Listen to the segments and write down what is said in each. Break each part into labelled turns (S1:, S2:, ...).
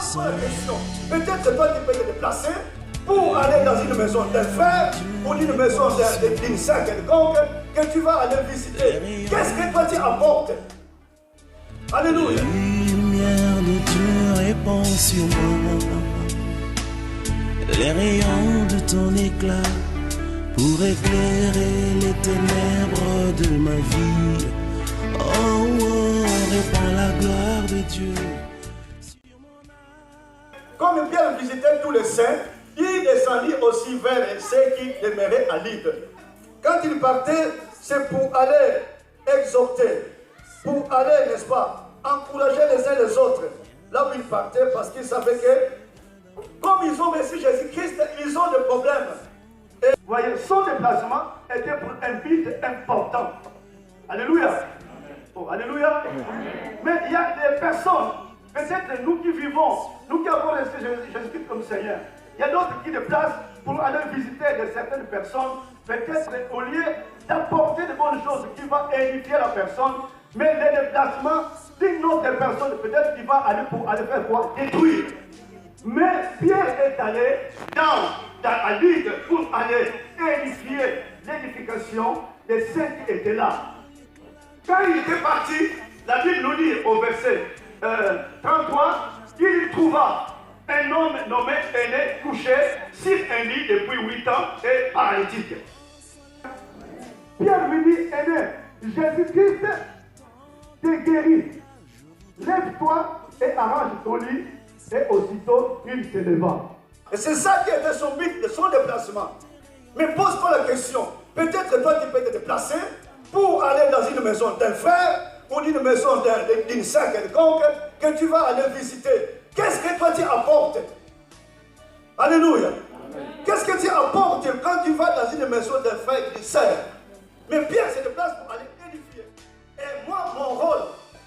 S1: Pose-toi la question. Peut-être toi tu peux te déplacer pour aller dans une maison d'un frère ou une maison d'une sœur quelconque que tu vas aller visiter. Qu'est-ce que toi tu apportes? Alléluia.
S2: La lumière de Dieu répand sur moi, les rayons de ton éclat pour éclairer les ténèbres de ma vie. Oh, oh, répand la gloire de Dieu.
S1: Comme Pierre visitait tous les saints, il descendit aussi vers ceux qui demeuraient à Lydde. Quand il partait, c'est pour aller exhorter, pour aller, n'est-ce pas, encourager les uns les autres. Là où il partait, parce qu'il savait que, comme ils ont reçu Jésus-Christ, ils ont des problèmes. Et vous voyez, son déplacement était pour un but important. Alléluia. Oh, alléluia. Mais il y a des personnes, peut-être nous qui vivons, nous qui avons reçu Jésus-Christ comme Seigneur, il y a d'autres qui déplacent pour aller visiter certaines personnes, peut-être au lieu d'apporter de bonnes choses qui vont édifier la personne, mais les déplacements d'une autre personne, peut-être qui va aller pour aller faire quoi? Détruire. Mais Pierre est allé à Lydde pour aller édifier l'édification des saints qui étaient là. Quand il était parti, la Bible nous dit au verset 33, il trouva un homme nommé Aîné couché sur un lit depuis 8 ans et paralytique. Pierre lui dit, Aîné, Jésus-Christ t'est guéri. Lève-toi et arrange ton lit. Et aussitôt, il se leva. Et c'est ça qui était son but de son déplacement. Mais pose-toi la question. Peut-être toi, tu peux te déplacer pour aller dans une maison d'un frère ou d'une maison d'une sœur quelconque que tu vas aller visiter. Qu'est-ce que toi tu apportes? Alléluia. Qu'est-ce que tu apportes quand tu vas dans une maison d'un frère et d'une sœur? Mais Pierre se déplace pour aller édifier. Et moi, mon rôle,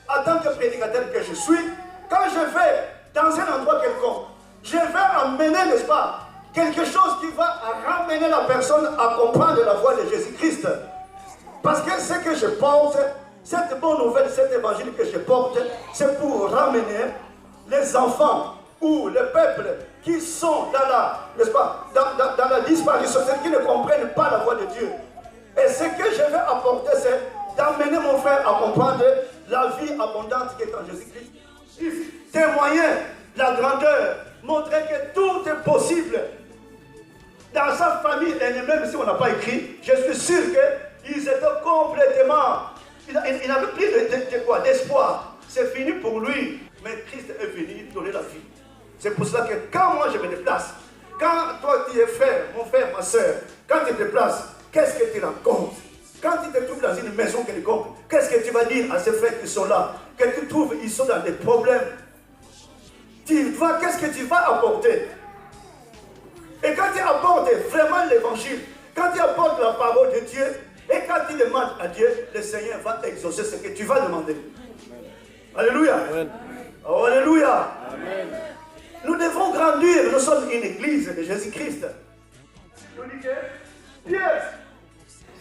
S1: en tant que prédicateur que je suis, quand je vais dans un endroit quelconque, je vais amener, n'est-ce pas, quelque chose qui va ramener la personne à comprendre la voie de Jésus-Christ. Parce que ce que je porte, cette bonne nouvelle, cet évangile que je porte, c'est pour ramener les enfants ou le peuple qui sont dans la, n'est-ce pas, dans la disparition, ceux qui ne comprennent pas la voie de Dieu. Et ce que je vais apporter, c'est d'amener mon frère à comprendre la vie abondante qui est en Jésus-Christ. Témoigner la grandeur, montrer que tout est possible. Dans sa famille, et même si on n'a pas écrit, je suis sûr qu'ils étaient complètement... Il n'avait plus d'espoir. C'est fini pour lui. Mais Christ est venu donner la vie. C'est pour cela que quand moi je me déplace, quand toi tu es frère, mon frère, ma soeur, quand tu te déplaces, qu'est-ce que tu racontes? Quand tu te trouves dans une maison quelconque, qu'est-ce que tu vas dire à ces frères qui sont là? Que tu trouves, ils sont dans des problèmes. Qu'est-ce que tu vas apporter? Et quand tu apportes vraiment l'évangile, quand tu apportes la parole de Dieu, et quand tu demandes à Dieu, le Seigneur va exaucer ce que tu vas demander. Alléluia. Amen. Oh, alléluia. Amen. Nous devons grandir. Nous sommes une église de Jésus-Christ. Nous dit que Pierre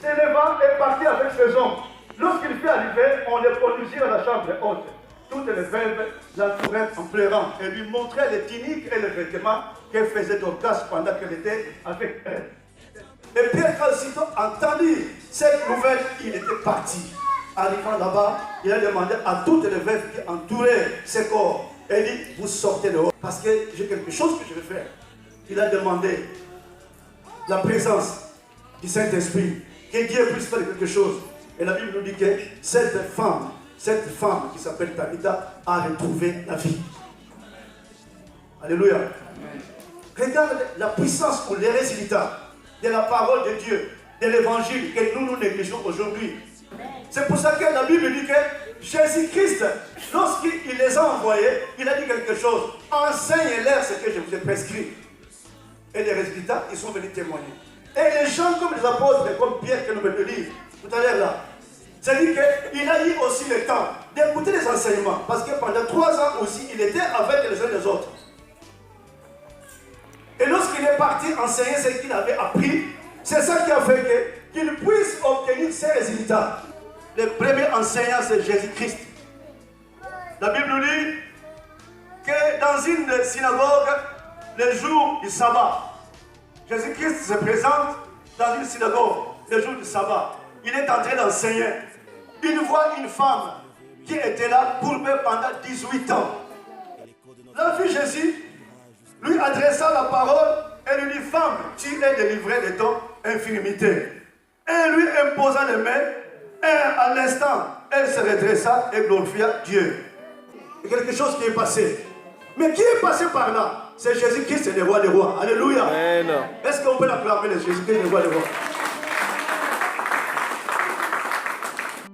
S1: s'éleva et partit avec ses hommes. Lorsqu'il fut arrivé, on le conduisit à la chambre haute. Toutes les veuves l'entouraient en pleurant et lui montraient les tuniques et les vêtements qu'elle faisait Dorcas pendant qu'elle était avec elle. Et Pierre, quand aussitôt entendu cette nouvelle, il était parti. Arrivant là-bas, il a demandé à toutes les veuves qui entouraient ses corps. Et il dit, vous sortez dehors parce que j'ai quelque chose que je vais faire. Il a demandé la présence du Saint-Esprit, que Dieu puisse faire quelque chose. Et la Bible nous dit que cette femme qui s'appelle Tabitha a retrouvé la vie. Alléluia. Amen. Regarde la puissance ou les résultats de la parole de Dieu, de l'évangile que nous négligeons aujourd'hui. C'est pour ça que la Bible dit que Jésus-Christ, lorsqu'il les a envoyés, il a dit quelque chose. Enseignez-leur ce que je vous ai prescrit. Et les résultats, ils sont venus témoigner. Et les gens comme les apôtres, comme Pierre que nous venons de lire tout à l'heure là, c'est-à-dire qu'il a eu aussi le temps d'écouter les enseignements. Parce que pendant 3 ans aussi, il était avec les uns et les autres. Et lorsqu'il est parti enseigner ce qu'il avait appris, c'est ça qui a fait qu'il puisse obtenir ces résultats. Le premier enseignant, c'est Jésus-Christ. La Bible nous dit que dans une synagogue le jour du sabbat. Jésus-Christ se présente dans une synagogue le jour du sabbat. Il est en train d'enseigner. Il voit une femme qui était là courbée pendant 18 ans. La fille Jésus lui adressa la parole et lui dit, femme, tu es délivrée de ton infirmité. Et lui imposa les mains et à l'instant, elle se redressa et glorifia Dieu. Il y a quelque chose qui est passé. Mais qui est passé par là? C'est Jésus-Christ, le roi des rois. Alléluia. Est-ce qu'on peut l'acclamer, le Jésus-Christ, le roi des rois?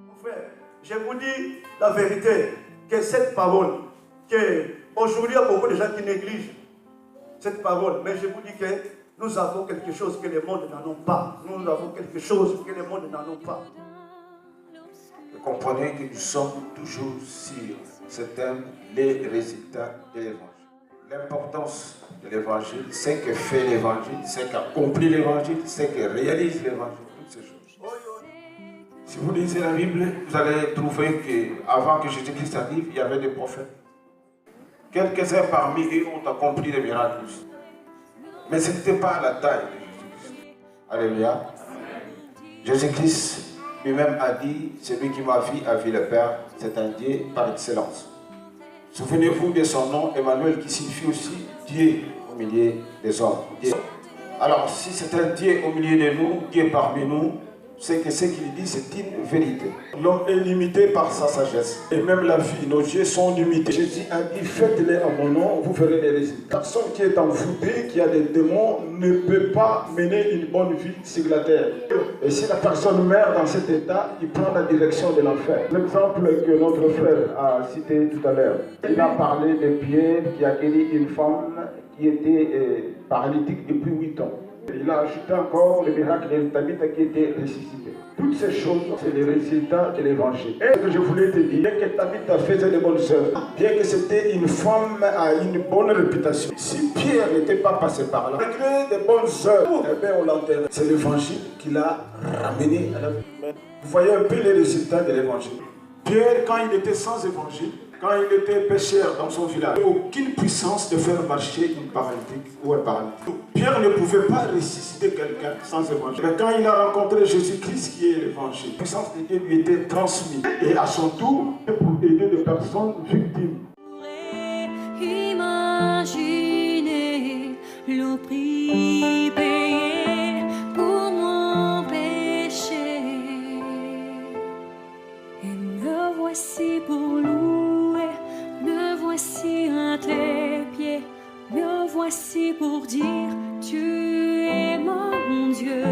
S1: Mon frère, je vous dis la vérité, que cette parole, que aujourd'hui il y a beaucoup de gens qui négligent cette parole, mais je vous dis que nous avons quelque chose que le monde n'en a pas. Nous avons quelque chose que le monde n'en a pas.
S3: Vous comprenez que nous sommes toujours sur ce thème, les résultats de l'évangile. L'importance de l'évangile, c'est que fait l'évangile, c'est qu'accomplit l'évangile, c'est que réalise l'évangile, toutes ces choses. Si vous lisez la Bible, vous allez trouver qu'avant que Jésus-Christ arrive, il y avait des prophètes. Quelques-uns parmi eux ont accompli des miracles. Mais ce n'était pas à la taille de Jésus-Christ. Alléluia. Jésus-Christ lui-même a dit, celui qui m'a vu a vu le Père, c'est un Dieu par excellence. Souvenez-vous de son nom, Emmanuel, qui signifie aussi Dieu au milieu des hommes. Dieu. Alors, si c'est un Dieu au milieu de nous, Dieu parmi nous, c'est que ce qu'il dit, c'est une vérité. L'homme est limité par sa sagesse. Et même la vie, nos yeux sont limités. Jésus a dit, faites-les à mon nom, vous verrez les résultats. Personne qui est envoûté, qui a des démons, ne peut pas mener une bonne vie sur la terre. Et si la personne meurt dans cet état, il prend la direction de l'enfer. L'exemple que notre frère a cité tout à l'heure, il a parlé de Pierre qui a guéri une femme qui était paralytique depuis 8 ans. Il a ajouté encore le miracle de Tabitha qui était ressuscité. Toutes ces choses, c'est les résultats de l'évangile. Et ce que je voulais te dire, que Tabitha faisait de bonnes œuvres, bien que c'était une femme à une bonne réputation. Si Pierre n'était pas passé par là, malgré de bonnes œuvres, eh bien on l'enterrait. C'est l'évangile qui l'a ramené à la vie. Vous voyez un peu les résultats de l'évangile. Pierre, quand il était sans évangile, quand il était pécheur dans son village, il n'avait aucune puissance de faire marcher une paralytique ou un paralytique. Pierre ne pouvait pas ressusciter quelqu'un sans évangile. Mais quand il a rencontré Jésus-Christ qui est l'évangile, la puissance de Dieu lui était transmise. Et à son tour, pour aider des personnes victimes.
S4: Imaginez le prix payé pour mon péché. Et me voici pour louer, me voici à tes pieds, me voici pour dire tu es mon Dieu.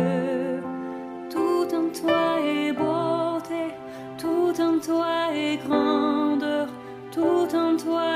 S4: Tout en toi est beauté, tout en toi est grandeur, tout en toi